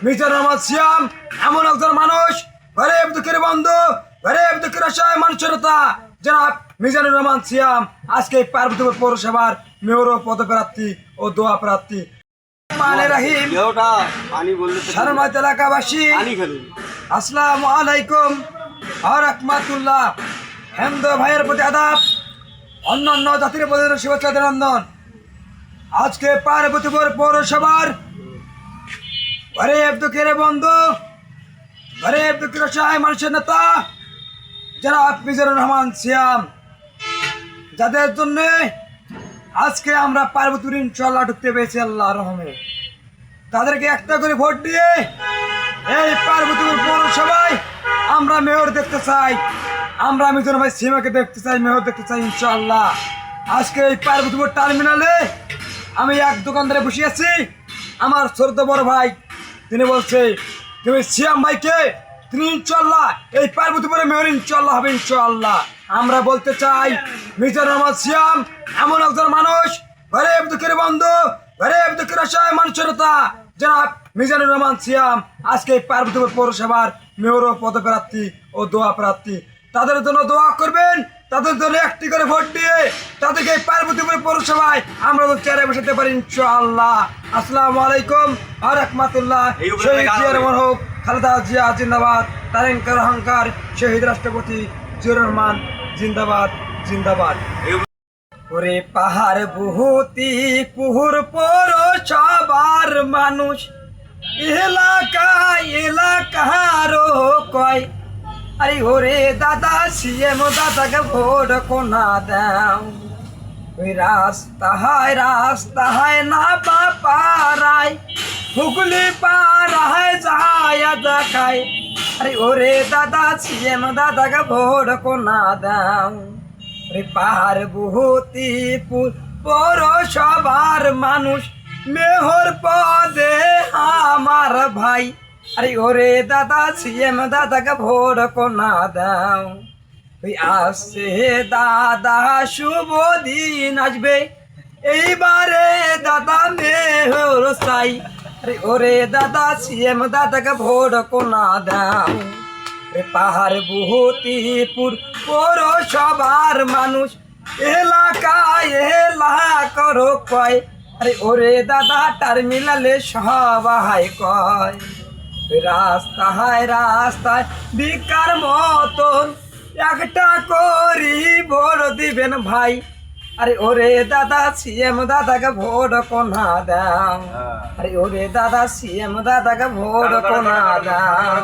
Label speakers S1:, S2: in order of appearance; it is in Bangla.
S1: মিজানুর রহমান সিয়াম এমন একজন মানুষ, গরিব দুঃখের বন্ধু, গরিব দুঃখের আশায় মানুষেরতা জনাব মিজানুর রহমান সিয়াম আজকে পার্বতীপুর পৌরসভার মেয়র পদপ্রার্থী ও দোয়া প্রার্থী। রাহিম শর্মাত এলাকাবাসী আসসালামু আলাইকুম ওয়া রাহমাতুল্লাহ। হিন্দু ভাইয়ের প্রতি আদাব, অন্যান্য জাতির প্রতি শুভেচ্ছা অভিনন্দন। আজকে পার্বতীপুর পৌরসভার গরিব দুঃখের বন্ধু, গরিব দুঃখের অসহায় মানুষের নেতা জনাব মিজানুর রহমান সিয়াম, যাদের জন্য আজকে আমরা পার্বতীপুর ইনশাআল্লাহ ঢুকতে পেরেছি আল্লাহর রহমে, তাদেরকে একটা করে ভোট দিয়ে এই পার্বতীপুর পৌরসভায় আমরা মেয়র দেখতে চাই, আমরা মিজানুর ভাই সিয়ামকে দেখতে চাই, মেয়র দেখতে চাই ইনশাআল্লাহ। আজকে এই পার্বতীপুর টার্মিনালে আমি এক দোকানদারে বসে আছি, আমার ছোট বড় ভাই তিনি বলছে তুমি সিয়াম ভাইকে তিনি ইনশাআল্লাহ এই পার্বতীপুরে মেয়র ইনশাআল্লাহ হবে ইনশাআল্লাহ। আমরা বলতে চাই মিজানুর রহমান সিয়াম এমন একজন মানুষ, গরিব দুঃখের বন্ধু, গরিব দুঃখের আশায় মানুষেরতা জনাব মিজানুর রহমান সিয়াম আজকে এই পার্বতীপুর পৌরসভার মেয়র পদপ্রার্থী ও দোয়া প্রার্থী। তাদের জন্য দোয়া করবেন, তাদের জন্য একটি করে ভোট দিয়ে তাদেরকে এই পার্বতীপুর পৌরসভায় আমরা চেয়ারে বসাতে পারি ইনশাআল্লাহ। আসসালামু আলাইকুম ওয়া রাহমাতুল্লাহ। শহীদ জিয়া রহমান, খালেদা জিয়া জিন্দাবাদ, তারেঙ্কার অহংকার, শহীদ রাষ্ট্রপতি জিয়াউর রহমান জিন্দাবাদ জিন্দাবাদ। ওরে পাহাড় বহুতি পুহুর পৌরসভার মানুষ এলাকারও কয়, আরে ওরে দাদা সিএম দাদাকে ভোট কোনা দাও। ওই রাস্তায় না পারায় হুগলি পাড়ায় যায় দেখায়, আরে ওরে দাদা সিএম দাদাকে ভোট কোনা দাও। পাহাড় বহুতি পৌরসভার মানুষ মেয়র পদে আমার ভাই, আরে ওরে দাদা সিএম দাদাকে ভোট কোনা দাও। ওই আসছে দাদা শুভ দিন আসবে, এইবারে দাদা মেয়র চাই, আরে ওরে দাদা সিএম দাদাকে ভোট কোনা দাও। পাহাড় বহুতিপুর পৌরসভার মানুষ এলাকার কয়, আরে ওরে দাদা টার্মিনালে সবাই কয়। রাস্তায় বিকার মতন একটা করি ভোট দিবেন ভাই, আরে ওরে দাদা সিএম দাদাকে ভোট কোনা দাও, আরে ওরে দাদা সিএম দাদাকে ভোট কোনা দাও।